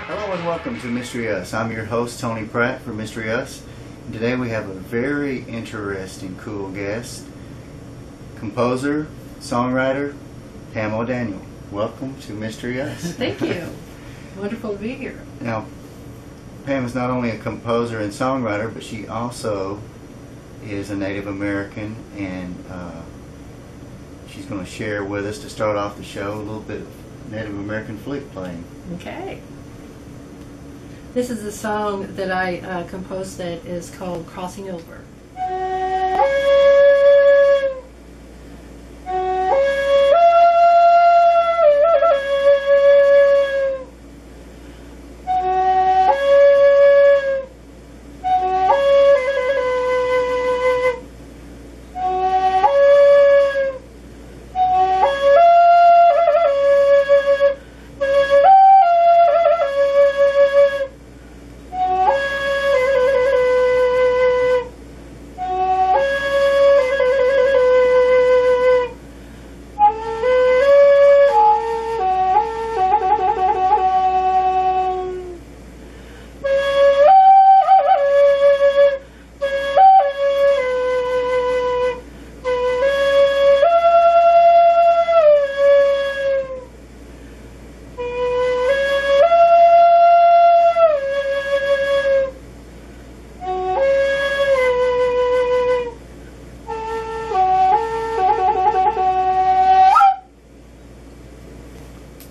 Hello and welcome to Mystery Us. I'm your host, Tony Pratt for Mystery Us. And today we have a very interesting, cool guest, composer, songwriter, Pam O'Daniel. Welcome to Mystery Us. Thank you. Wonderful to be here. Now, Pam is not only a composer and songwriter, but she also is a Native American, and she's going to share with us, to start off the show, a little bit of Native American flute playing. Okay. This is a song that I composed that is called Crossing Over.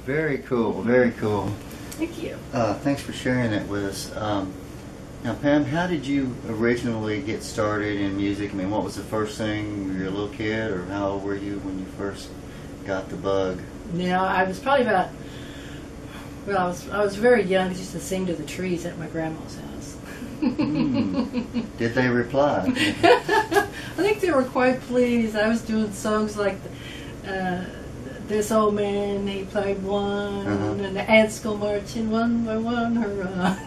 Very cool, very cool. Thank you. Thanks for sharing that with us. Now, Pam, how did you originally get started in music? I mean, what was the first thing? Were you a little kid, or how old were you when you first got the bug? Now, I was probably about, well, I was very young. I used to sing to the trees at my grandma's house. Did they reply? I think they were quite pleased. I was doing songs like This Old Man, He Played One, and the ants go marching one by one, hurrah.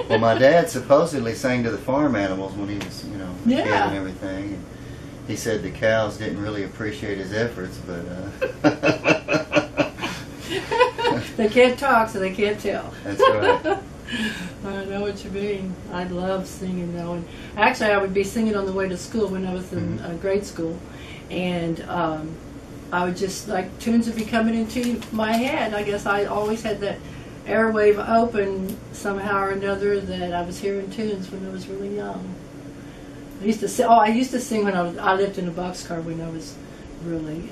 Well, my dad supposedly sang to the farm animals when he was, you know, a kid and everything. And he said the cows didn't really appreciate his efforts, but they can't talk, so they can't tell. That's right. I know what you mean. I love singing though, and actually I would be singing on the way to school when I was in grade school, and I would just, like, tunes would be coming into my head. I guess I always had that airwave open somehow or another, that I was hearing tunes when I was really young. I used to sing. Oh, I used to sing when I lived in a boxcar when I was really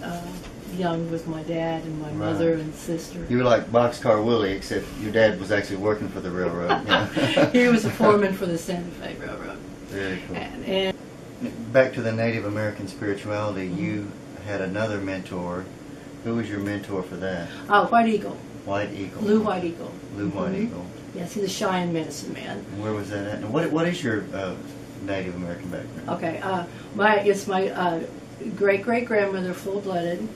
young with my dad and my mother and sister. You were like Boxcar Willie, except your dad was actually working for the railroad. Yeah. He was a foreman for the Santa Fe Railroad. Very cool. And back to the Native American spirituality, you had another mentor. Who was your mentor for that? Oh, White Eagle. White Eagle. Lou White Eagle. Lou White Eagle. Yes, he's a Cheyenne medicine man. And where was that at? And what is your Native American background? Okay, it's my great-great-grandmother, full-blooded.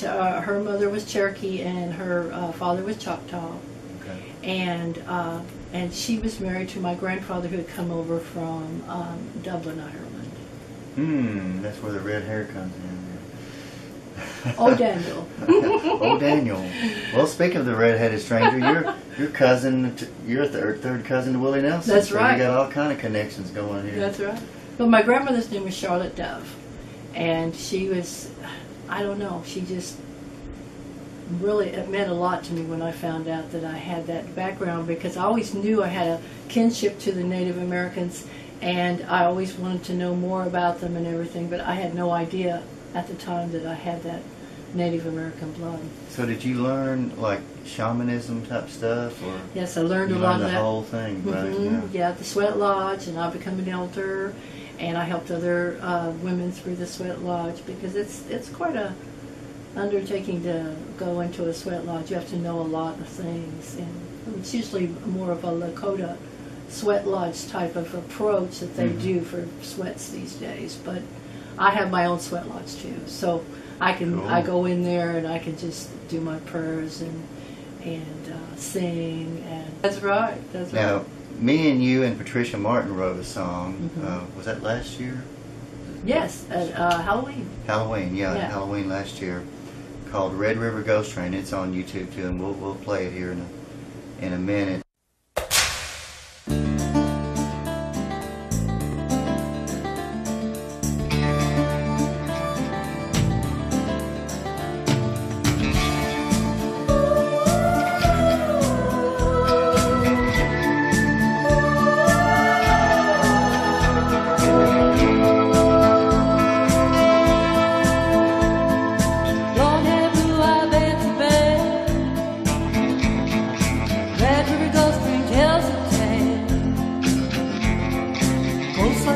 Her mother was Cherokee and her father was Choctaw. Okay. And she was married to my grandfather, who had come over from Dublin, Ireland. That's where the red hair comes in. Oh, Daniel. Oh, Daniel. Well, speaking of the red-headed stranger, your cousin, you're a third cousin to Willie Nelson. That's right. You got all kind of connections going here. That's right. But my grandmother's name was Charlotte Dove, and she was, I don't know, she just really, it meant a lot to me when I found out that I had that background, because I always knew I had a kinship to the Native Americans, and I always wanted to know more about them and everything, but I had no idea at the time that I had that Native American blood. So did you learn like shamanism type stuff, or? Yes, I learned a lot of that. The whole thing, right? Yeah, at the Sweat Lodge, and I became an elder, and I helped other women through the Sweat Lodge, because it's quite a undertaking to go into a Sweat Lodge. You have to know a lot of things, and it's usually more of a Lakota Sweat Lodge type of approach that they do for sweats these days. But I have my own Sweat Lodge too, so I go in there and I can just do my prayers and sing, and that's right. Now, me and you and Patricia Martin wrote a song. Was that last year? Yes, at Halloween. Halloween, yeah, Halloween last year, called Red River Ghost Train. It's on YouTube too, and we'll play it here in a minute.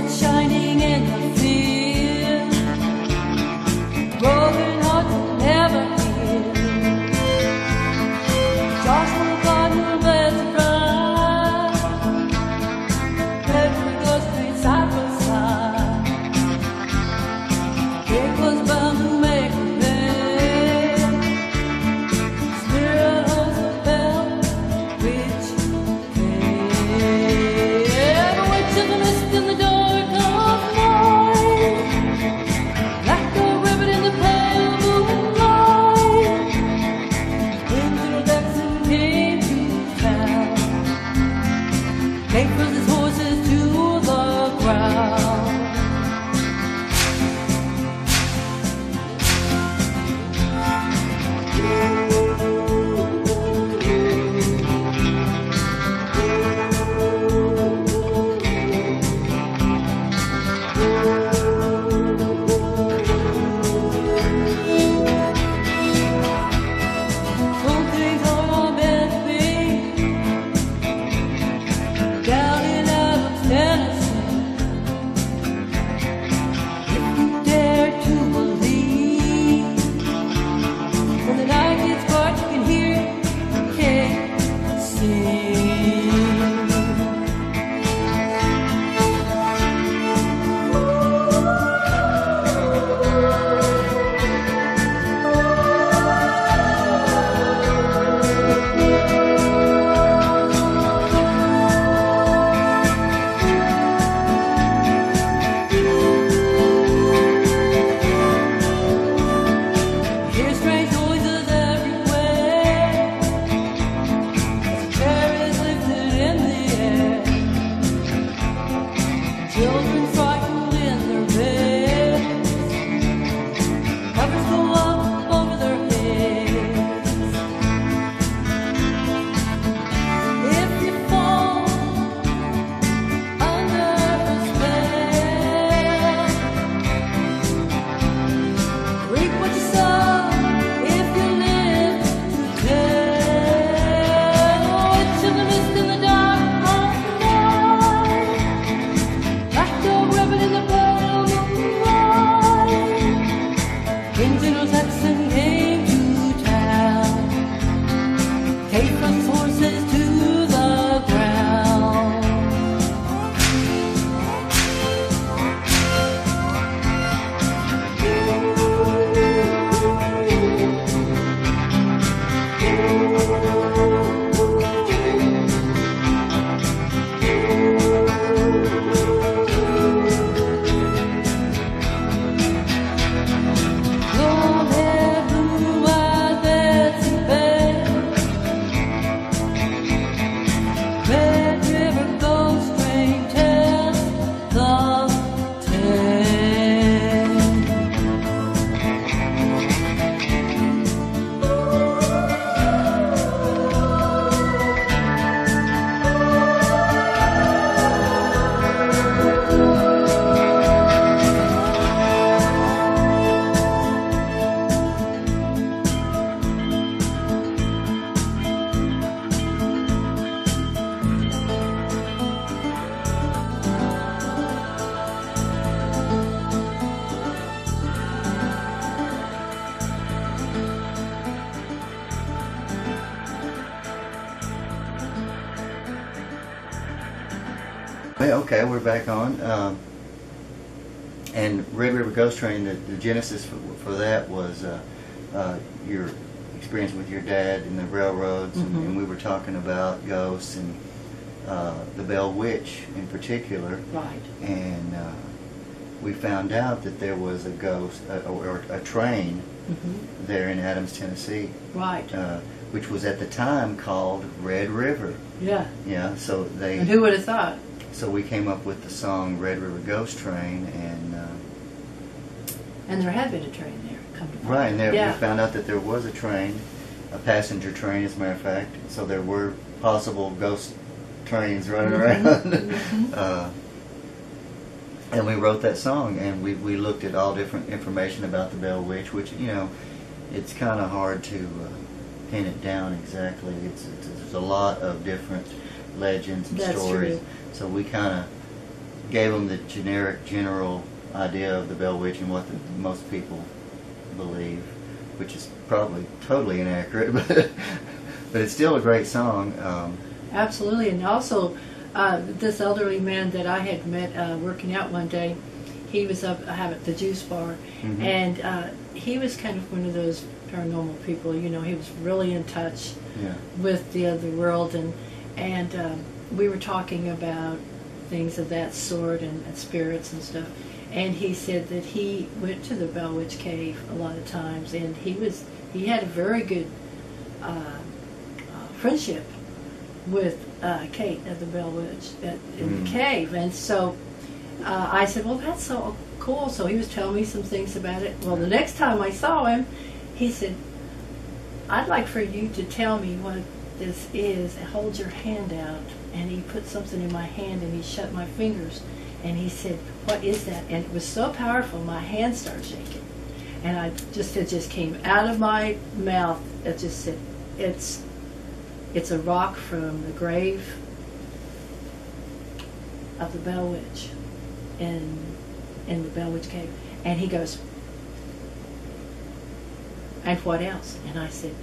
Shining in the field, broken hearts will never heal. Joshua Gardner led the ride, Red River Ghost Train side by side. It was bound to make a bend. Spirit holds the bell, which came. A witch of the mist in the dark. Children frightened in their beds, covers go up over their heads. If you fall under a spell, reap what you sow if you live to tell. Oh, it's in the mist in the dark of the night. In the pale moonlight, Anglo-Saxon came to town, came from his horses to the ground. Okay, we're back on. And Red River Ghost Train, the genesis for that was your experience with your dad in the railroads, and we were talking about ghosts and the Bell Witch in particular. Right. And we found out that there was a ghost or a train there in Adams, Tennessee, Right. which was at the time called Red River. Yeah. Yeah, so And who would have thought? so we came up with the song Red River Ghost Train, And there had been a train there. Come to find right, and out. there, we found out that there was a train, a passenger train, as a matter of fact. So there were possible ghost trains running around. And we wrote that song, and we looked at all different information about the Bell Witch, which, you know, it's kind of hard to pin it down exactly. There's a lot of different legends and That's stories. true. So we kind of gave them the general idea of the Bell Witch and what most people believe, which is probably totally inaccurate, but it's still a great song. Absolutely. And also, this elderly man that I had met working out one day, he was up at the juice bar, and he was kind of one of those paranormal people. You know, he was really in touch with the other world, and we were talking about things of that sort and spirits and stuff. And he said that he went to the Bell Witch Cave a lot of times, and he had a very good friendship with Kate at the Bell Witch in the cave. And so I said, well, that's so cool. So he was telling me some things about it. Well, the next time I saw him, he said, I'd like for you to tell me what this is. Hold your hand out. And he put something in my hand, and he shut my fingers. And he said, what is that? And it was so powerful, my hand started shaking. And it just came out of my mouth. It just said, it's a rock from the grave of the Bell Witch in the Bell Witch Cave. And he goes, and what else? And I said,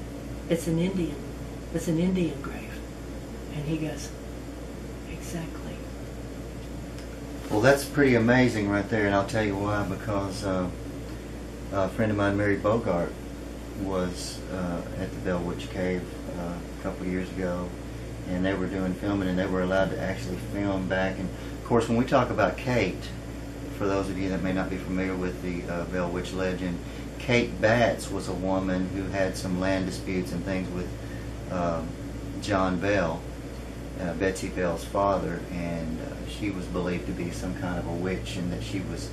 it's an Indian grave. And he goes, exactly. Well, that's pretty amazing right there, and I'll tell you why. Because a friend of mine, Mary Bogart, was at the Bell Witch Cave a couple of years ago, and they were doing filming, and they were allowed to actually film back. And of course, when we talk about Kate, for those of you that may not be familiar with the Bell Witch legend, Kate Batts was a woman who had some land disputes and things with John Bell, Betsy Bell's father, and she was believed to be some kind of a witch, and that she was,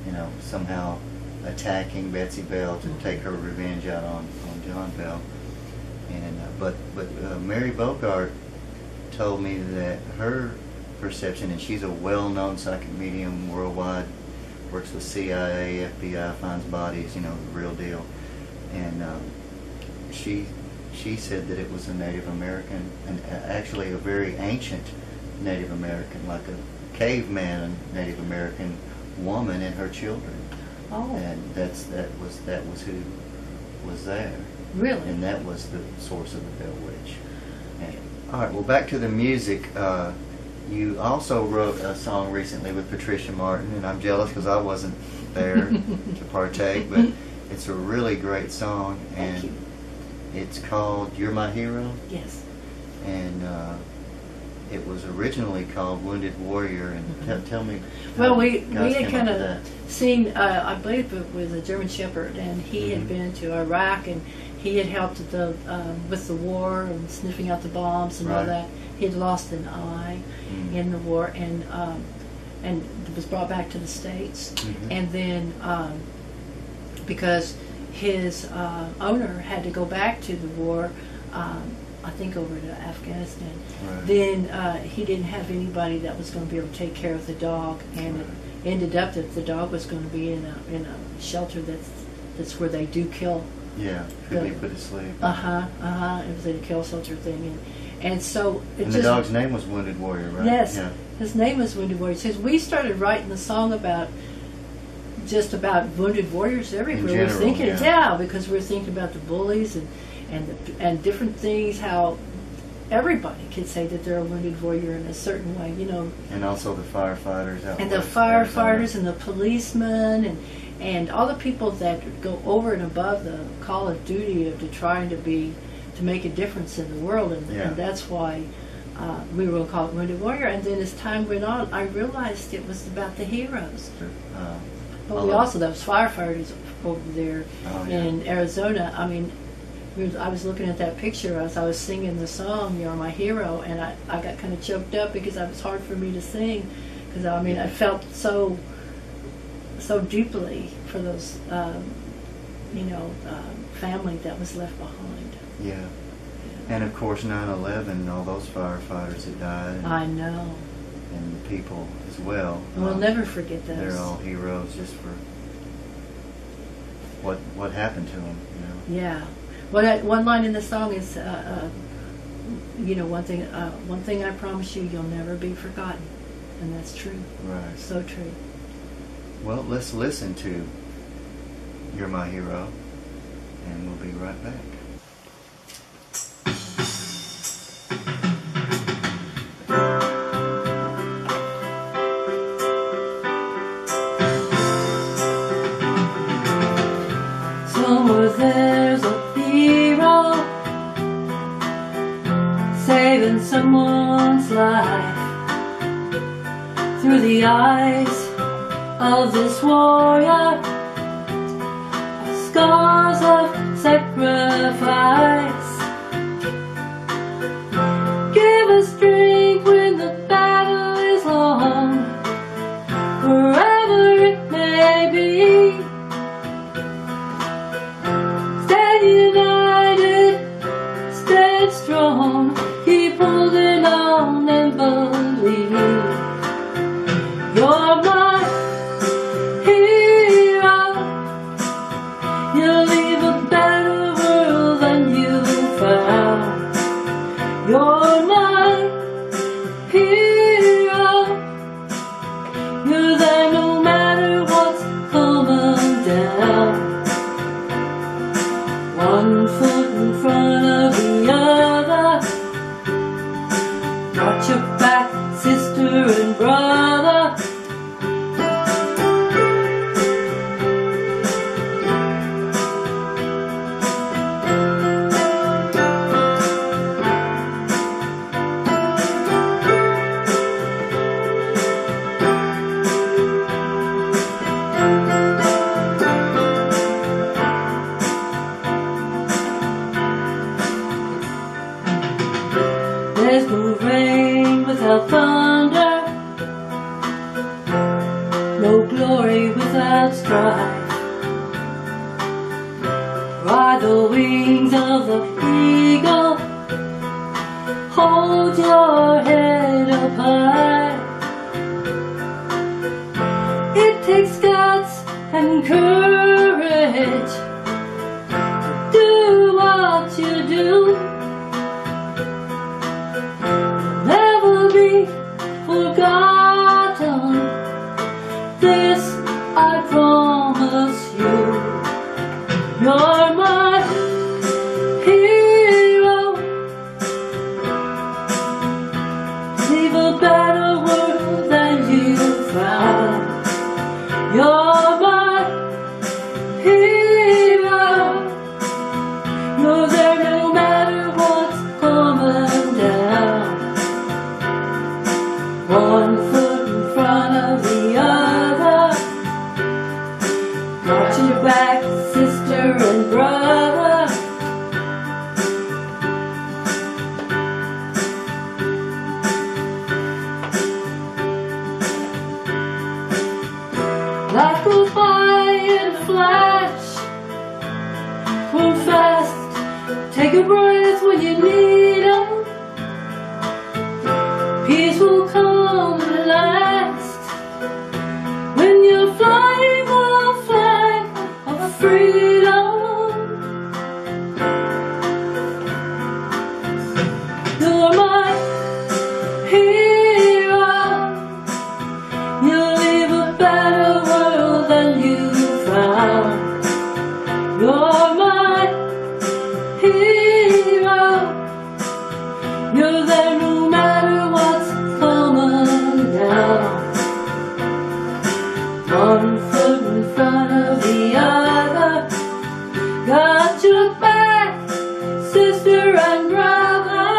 you know, somehow attacking Betsy Bell to take her revenge out on John Bell. And but Mary Bogart told me that her perception, and she's a well-known psychic medium worldwide, works with CIA, FBI, finds bodies, you know, the real deal. And she said that it was a Native American, and actually a very ancient Native American, like a caveman Native American woman and her children. Oh. And that was who was there. Really? And that was the source of the Bell Witch. And, all right, well, back to the music. You also wrote a song recently with Patricia Martin, and I'm jealous because I wasn't there to partake, but it's a really great song, and Thank you. it's called "You're My Hero." Yes. And it was originally called "Wounded Warrior." And tell me. Well, how we you guys had came kind up with of that. seen, I believe it was a German Shepherd, and he had been to Iraq, and he had helped with the war and sniffing out the bombs and all Right. that. He had lost an eye in the war, and was brought back to the States. And then because his owner had to go back to the war, I think over to Afghanistan, Right. then he didn't have anybody that was going to be able to take care of the dog, and it ended up that the dog was going to be in a shelter that's where they do kill. Yeah, could be put to sleep. It was a kill shelter thing, and so it And just, the dog's name was Wounded Warrior, right? Yes, Yeah. his name was Wounded Warrior. Says we started writing the song about wounded warriors everywhere. In general, we're thinking, yeah. because we're thinking about the bullies and different things. How everybody could say that they're a wounded warrior in a certain way, you know. And also the firefighters out And the west, firefighters Arizona. and the policemen and all the people that go over and above the call of duty of trying to make a difference in the world, and that's why we will call it Wounded Warrior. And then as time went on, I realized it was about the heroes. But we also, those firefighters over there Oh, yeah. in Arizona, I mean, I was looking at that picture as I was singing the song, You're My Hero, and I got kind of choked up because it was hard for me to sing, because I mean, I felt so deeply for those, family that was left behind. Yeah. And of course 9/11, all those firefighters that died. I know. And the people as well. We'll never forget those. They're all heroes just for what happened to them, you know. Yeah. One line in the song is, one thing I promise you, you'll never be forgotten. And that's true. Right. So true. Well, let's listen to You're My Hero, and we'll be right back. Somewhere there's a hero saving someone's life through the eyes of this warrior, scars of sacrifice. Give us strength when the battle is long, wherever it may be. Stand united, stand strong, keep holding on and believe. You're my hero. You'll leave a better world than you found. You're my hero. You're there no matter what's coming down. One foot in front of the other. Watch your back, sister and brother. There's no rain without thunder, no glory without strife. Ride the wings of the eagle, hold your head up high. It takes guts and courage to do what you do. Never be forgotten, this I promise you. You're my hero. Leave a better world than you found. You're my hero. You're there no matter what's coming down. One foot in front of the other. Watch your back, sister and brother. Life goes by in a flash. Move fast, take a breath when you need 'em. Peace will come at last when you're flying the flag of freedom. You're my hero. You'll leave a better world than you found. You're my hero. You're there no matter what's coming down. One foot in front of the other. Got your back, sister and brother.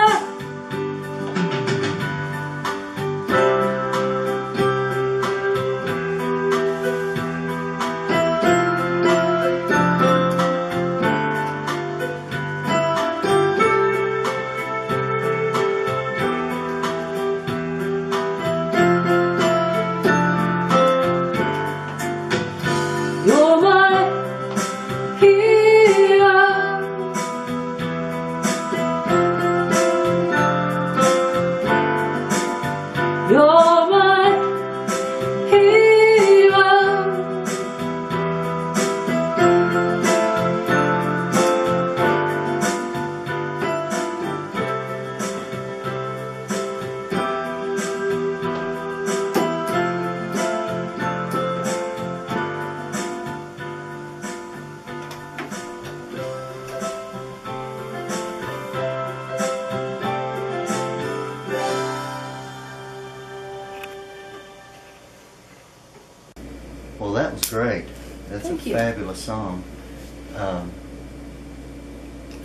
great. That's Thank a you. fabulous song.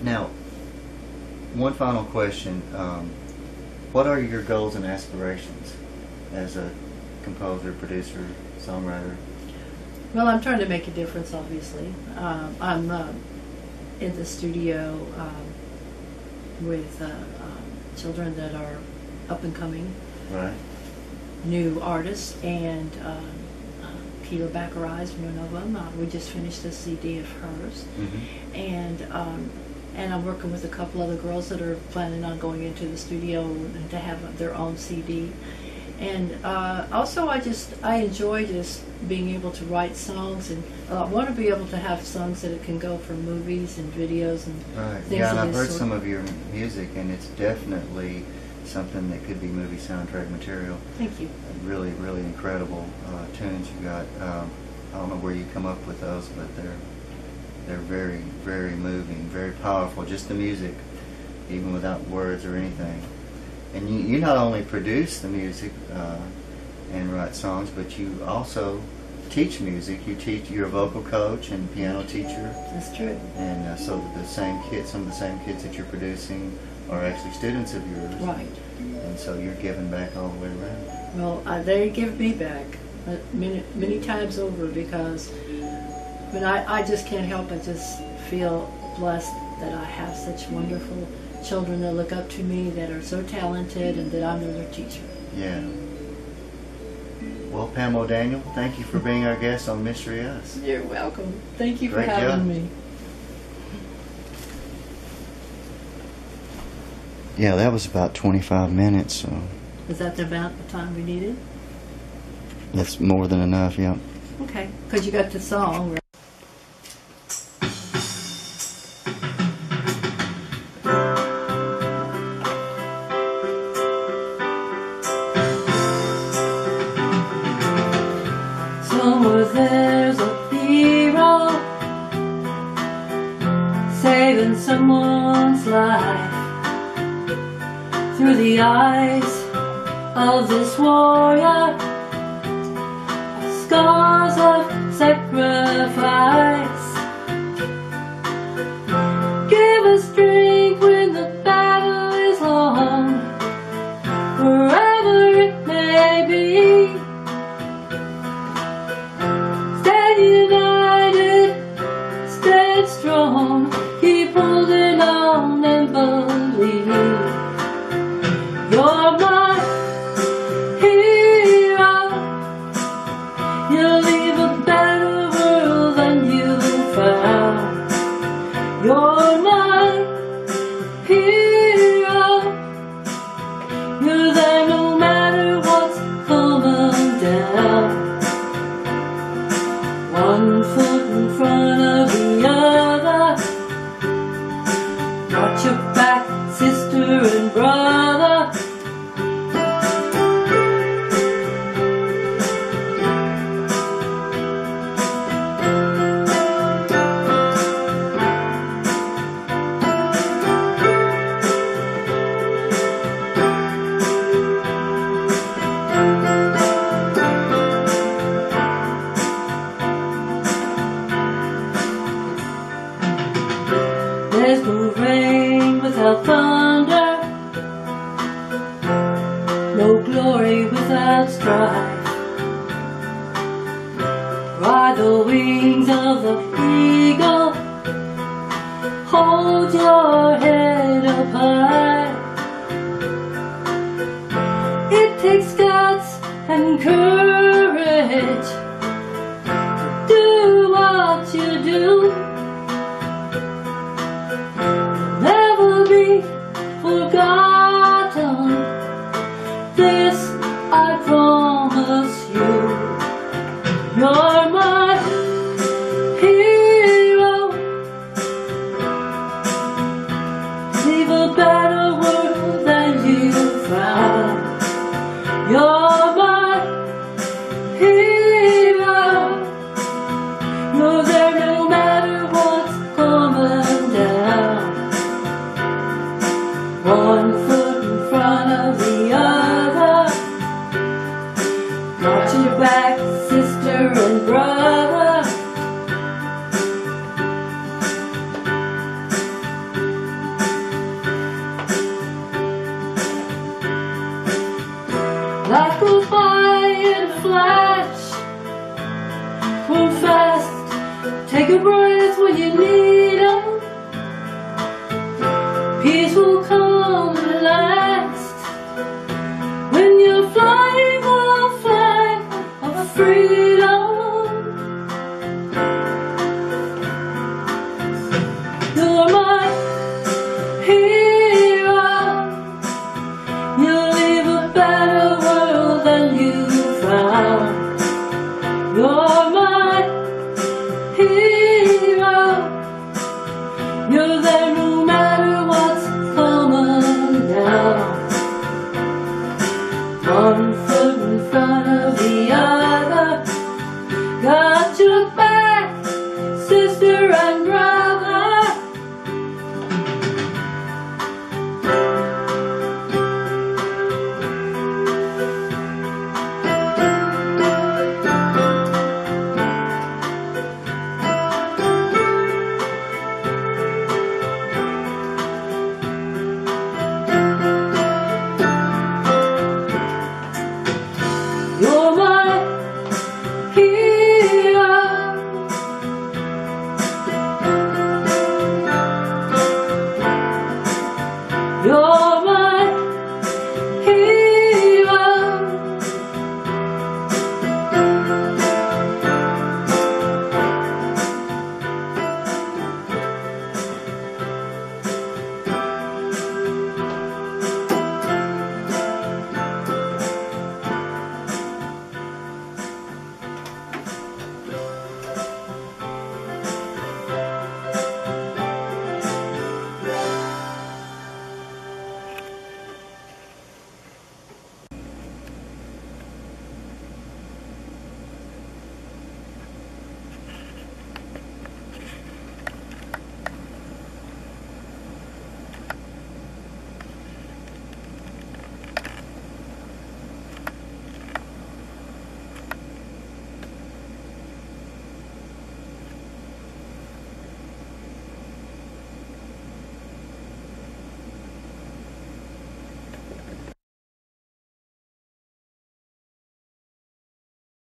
Now, one final question. What are your goals and aspirations as a composer, producer, songwriter? Well, I'm trying to make a difference, obviously. I'm in the studio with children that are up and coming, Right. new artists, and Keela Baccarat is one of them. We just finished a CD of hers, and I'm working with a couple other girls that are planning on going into the studio and to have their own CD. And also, I enjoy just being able to write songs, and I want to be able to have songs that it can go for movies and videos and Right. things Yeah, and of I've this heard sort. some of your music, and it's definitely something that could be movie soundtrack material. Thank you. Really, really incredible tunes you got. I don't know where you come up with those, but they're very, very moving, very powerful. Just the music, even without words or anything. And you not only produce the music and write songs, but you also teach music. You're a vocal coach and piano teacher. That's true. And so some of the same kids that you're producing are actually students of yours. Right. And so you're giving back all the way around. Well, they give me back many times over, because when I just can't help but just feel blessed that I have such wonderful children that look up to me, that are so talented, and that I'm their teacher. Yeah. Well, Pam O'Daniel, thank you for being our guest on Mystery Us. You're welcome. Thank you for Great having job. me. Yeah, that was about 25 minutes, so Is that about the time we needed? that's more than enough, yeah. Okay, because you got the song, right? Somewhere there's a hero saving someone's life through the eyes of this warrior. Scars of sacrifice give us strength when the battle is long, wherever it may be. Stand united, stand strong, keep holding on and believe. You're my hero. You'll leave a better world than you found. You're my hero. You're there no matter what's coming down. One foot in front of the other. Watch your back, sister and brother. There's no rain without thunder, no glory without strife. Ride the wings of the eagle, hold your head up high. It takes guts and courage to do what you do. Never be forgotten. This I promise you. You're my hero. Leave a better world than you found. You're my hero. You're there no matter what's coming down. One foot in front of the other. Watch your back, sister and brother. Take a breath when you need it. Peace will come at last when you're flying a flag of freedom. You're my hero. You'll leave a better world than you found. You're my hero. You're there no matter what's coming down. One foot in front of the other. Got your back, sister and brother. You're my hero. You're